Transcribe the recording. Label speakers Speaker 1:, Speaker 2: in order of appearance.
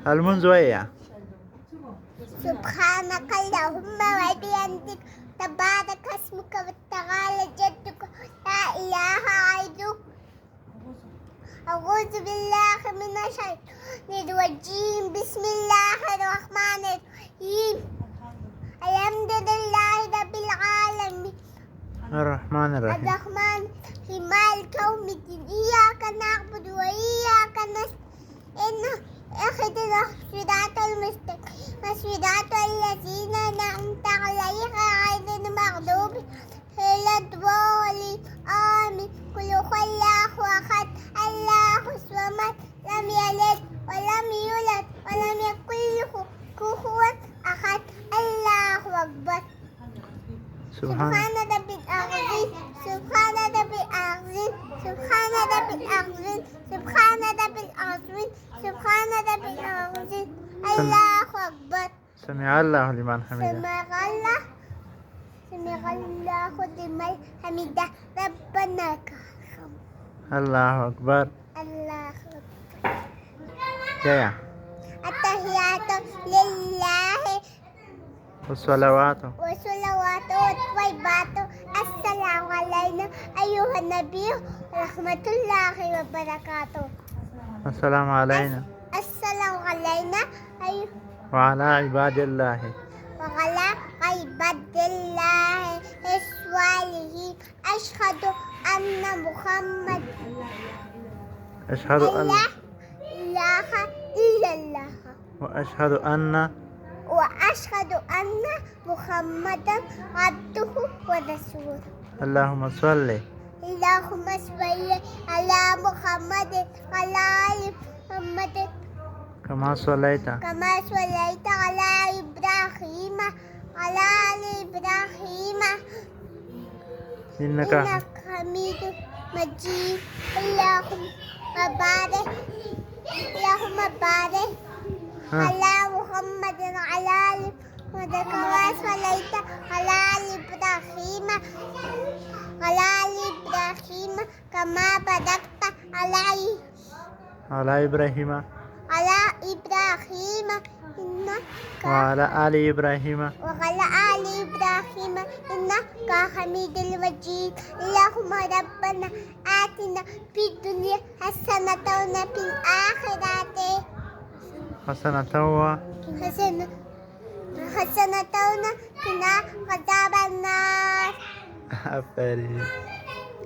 Speaker 1: المنذ ويا
Speaker 2: سبحانك اللهم وبحمدك تبارك اسمك وتعالى جدك لا إله غيرك. أعوذ بالله من الشيطان الرجيم. بسم الله الرحمن الرحيم. الحمد لله رب العالمين
Speaker 1: الرحمن الرحيم
Speaker 2: الرحمن الرحيم مالك يوم الدين. إياك نعبد وإياك نستعين اهدنا الصراط المستقيم صراط الذين أنعمت عليهم غير المغضوب عليهم الضالين آمين. قل هو الله أحد الله الصمد لم يلد ولم يولد ولم يكن له كفوا أحد. الله أكبر. سبحان ربي العظيم سبحان ربي العظيم سبحان ربي العظيم سبحان ربي العظيم سبحان ربي العظيم. الله أكبر.
Speaker 1: سمع الله لمن حمده.
Speaker 2: سمع الله لمن حمده. ربنا لك الحمد.
Speaker 1: الله أكبر.
Speaker 2: الله أكبر.
Speaker 1: جاية
Speaker 2: التحيات لله
Speaker 1: والصلوات
Speaker 2: والطيبات. السلام علينا أيها النبي ورحمة الله وبركاته.
Speaker 1: السلام علينا
Speaker 2: السلام علينا
Speaker 1: وعلى عباد الله
Speaker 2: وعلى عباد الله الصالحين. أشهد أن محمد
Speaker 1: أشهد أن
Speaker 2: لا إله إلا الله
Speaker 1: وأشهد أن
Speaker 2: محمدا عبده ورسوله.
Speaker 1: اللهم صل
Speaker 2: اللهم صل على محمد وعلى آل محمد
Speaker 1: كما صليت
Speaker 2: على إبراهيم وعلى آل إبراهيم
Speaker 1: إنك
Speaker 2: حميد مجيد. اللهم بارك على محمد وعلى آل محمد كما صليت على آل إبراهيم كما باركت على
Speaker 1: إبراهيم
Speaker 2: إنك
Speaker 1: وعلى آل إبراهيم
Speaker 2: إنك حميد مجيد. اللهم ربنا آتنا في الدنيا حسنة وفي الآخرة
Speaker 1: حسنة
Speaker 2: وقنا عذاب النار.
Speaker 1: أفريد